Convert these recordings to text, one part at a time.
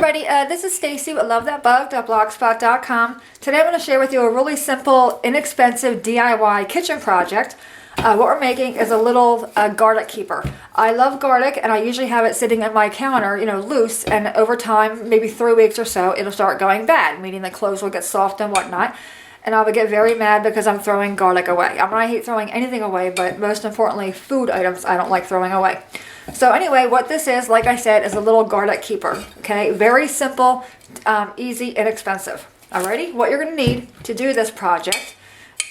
everybody, this is Stacy with LoveThatBug.blogspot.com. Today I'm going to share with you a really simple, inexpensive DIY kitchen project. What we're making is a little garlic keeper. I love garlic and I usually have it sitting on my counter, loose, and over time, maybe 3 weeks or so, it'll start going bad, meaning the clothes will get soft and whatnot. And I would get very mad because I'm throwing garlic away. I hate throwing anything away, but most importantly, food items I don't like throwing away. So anyway, what this is, like I said, is a little garlic keeper. Okay, very simple, easy, inexpensive. Alrighty, what you're going to need to do this project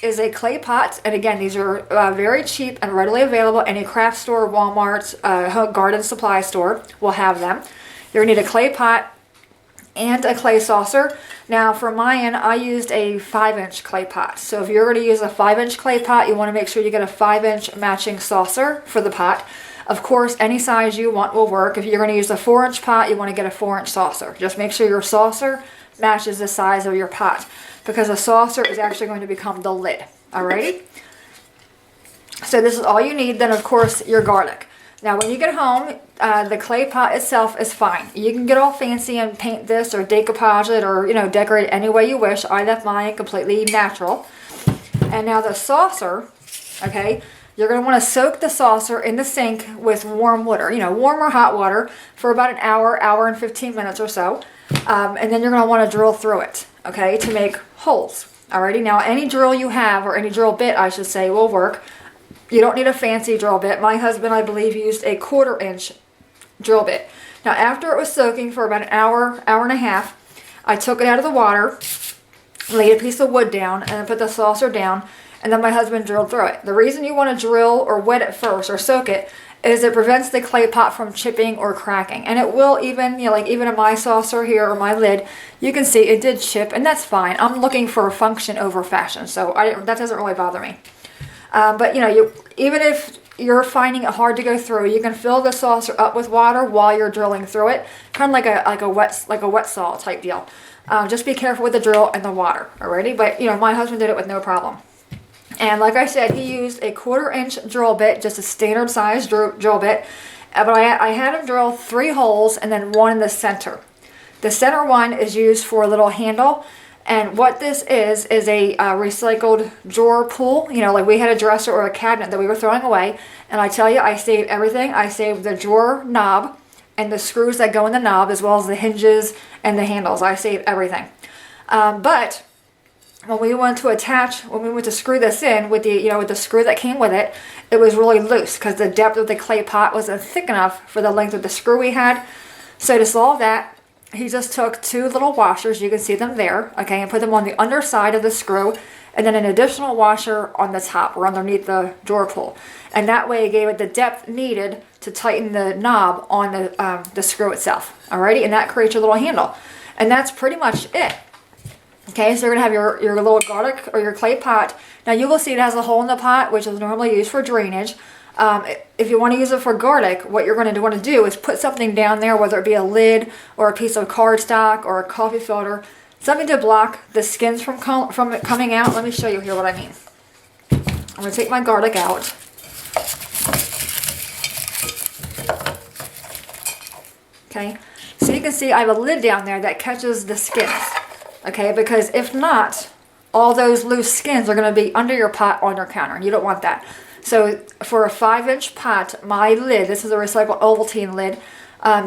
is a clay pot. And again, these are very cheap and readily available. Any craft store, Walmart, garden supply store will have them. You're going to need a clay pot and a clay saucer. Now for mine, I used a 5-inch clay pot. So if you're going to use a 5-inch clay pot, you want to make sure you get a 5-inch matching saucer for the pot. Of course, any size you want will work. If you're going to use a 4-inch pot, you want to get a 4-inch saucer. Just make sure your saucer matches the size of your pot, because a saucer is actually going to become the lid. Alrighty? So this is all you need. Then of course, your garlic. Now when you get home, the clay pot itself is fine. You can get all fancy and paint this or decoupage it or decorate it any way you wish. I left mine completely natural. And now the saucer, okay, you're going to want to soak the saucer in the sink with warm water, warm or hot water, for about an hour, hour and 15 minutes or so. And then you're going to want to drill through it, okay, to make holes. Alrighty, now any drill you have, or any drill bit I should say, will work. You don't need a fancy drill bit. My husband, I believe, used a 1/4-inch drill bit. Now after it was soaking for about an hour, hour and a half, I took it out of the water, laid a piece of wood down, and then put the saucer down, and then my husband drilled through it. The reason you want to drill or wet it first or soak it is it prevents the clay pot from chipping or cracking. And it will even, like even in my saucer here or my lid, you can see it did chip, and that's fine. I'm looking for function over fashion, so that doesn't really bother me. But even if you're finding it hard to go through, you can fill the saucer up with water while you're drilling through it, kind of like a wet saw type deal. Just be careful with the drill and the water, alrighty? But my husband did it with no problem. And like I said, he used a 1/4-inch drill bit, just a standard size drill bit. But I had him drill 3 holes and then one in the center. The center one is used for a little handle. And what this is a recycled drawer pull. Like we had a dresser or a cabinet that we were throwing away. And I tell you, I saved everything. I saved the drawer knob and the screws that go in the knob, as well as the hinges and the handles. I saved everything. But when we went to screw this in with the screw that came with it, it was really loose because the depth of the clay pot wasn't thick enough for the length of the screw we had. So to solve that, he just took 2 little washers, you can see them there, okay, and put them on the underside of the screw, and then an additional washer on the top or underneath the drawer pull. And that way it gave it the depth needed to tighten the knob on the screw itself. Alrighty, and that creates your little handle. And that's pretty much it. Okay, so you're going to have your little garlic or your clay pot. Now you will see it has a hole in the pot, which is normally used for drainage. If you want to use it for garlic, what you're going to want to do is put something down there, whether it be a lid or a piece of cardstock or a coffee filter, something to block the skins from it coming out. Let me show you here what I mean. I'm going to take my garlic out. Okay, so you can see I have a lid down there that catches the skins. Okay, because if not, all those loose skins are going to be under your pot on your counter, and you don't want that. So for a 5-inch pot, my lid, this is a recycled Ovaltine lid,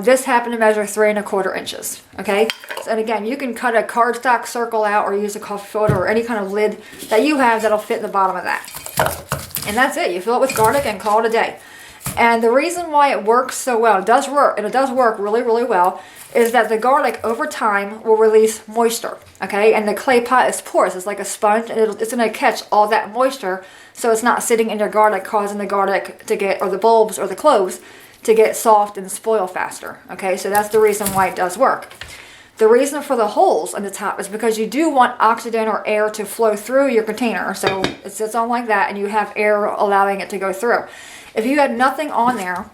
this happened to measure 3 1/4 inches. Okay, and again, you can cut a cardstock circle out or use a coffee filter or any kind of lid that you have that'll fit in the bottom of that. And that's it. You fill it with garlic and call it a day. And the reason why it works so well, it does work really, really well, is that the garlic over time will release moisture, okay? And the clay pot is porous. It's like a sponge, and it's going to catch all that moisture, so it's not sitting in your garlic, causing the garlic to get, or the bulbs or the cloves, to get soft and spoil faster, okay? So that's the reason why it does work. The reason for the holes on the top is because you do want oxygen or air to flow through your container. So it sits on like that, and you have air allowing it to go through. If you had nothing on there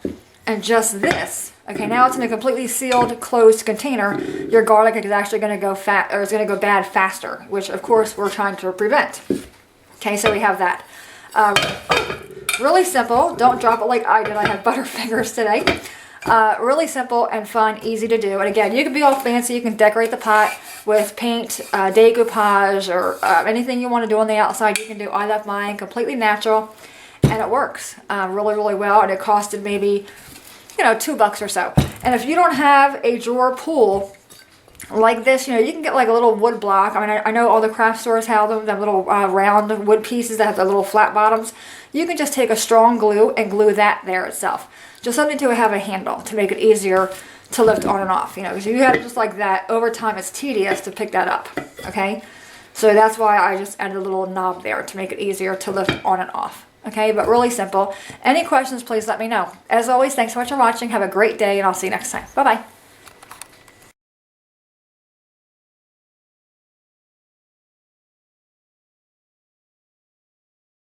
and just this, okay, now it's in a completely sealed, closed container, your garlic is actually going to go bad faster, which of course we're trying to prevent. Okay, so we have that. Really simple. Don't drop it like I did. I have butterfingers today. Really simple and fun, easy to do. And again, you can be all fancy. You can decorate the pot with paint, decoupage, or anything you want to do on the outside. You can do. I left mine completely natural, and it works really, really well. And it costed maybe, $2 or so. And if you don't have a drawer pull like this, you can get like a little wood block. I mean, I know all the craft stores have them little round wood pieces that have the little flat bottoms. You can just take a strong glue and glue that there itself. Just something to have a handle to make it easier to lift on and off. Because if you have it just like that, over time it's tedious to pick that up, okay? So that's why I just added a little knob there to make it easier to lift on and off. Okay, but really simple. Any questions, please let me know. As always, thanks so much for watching. Have a great day, and I'll see you next time. Bye-bye.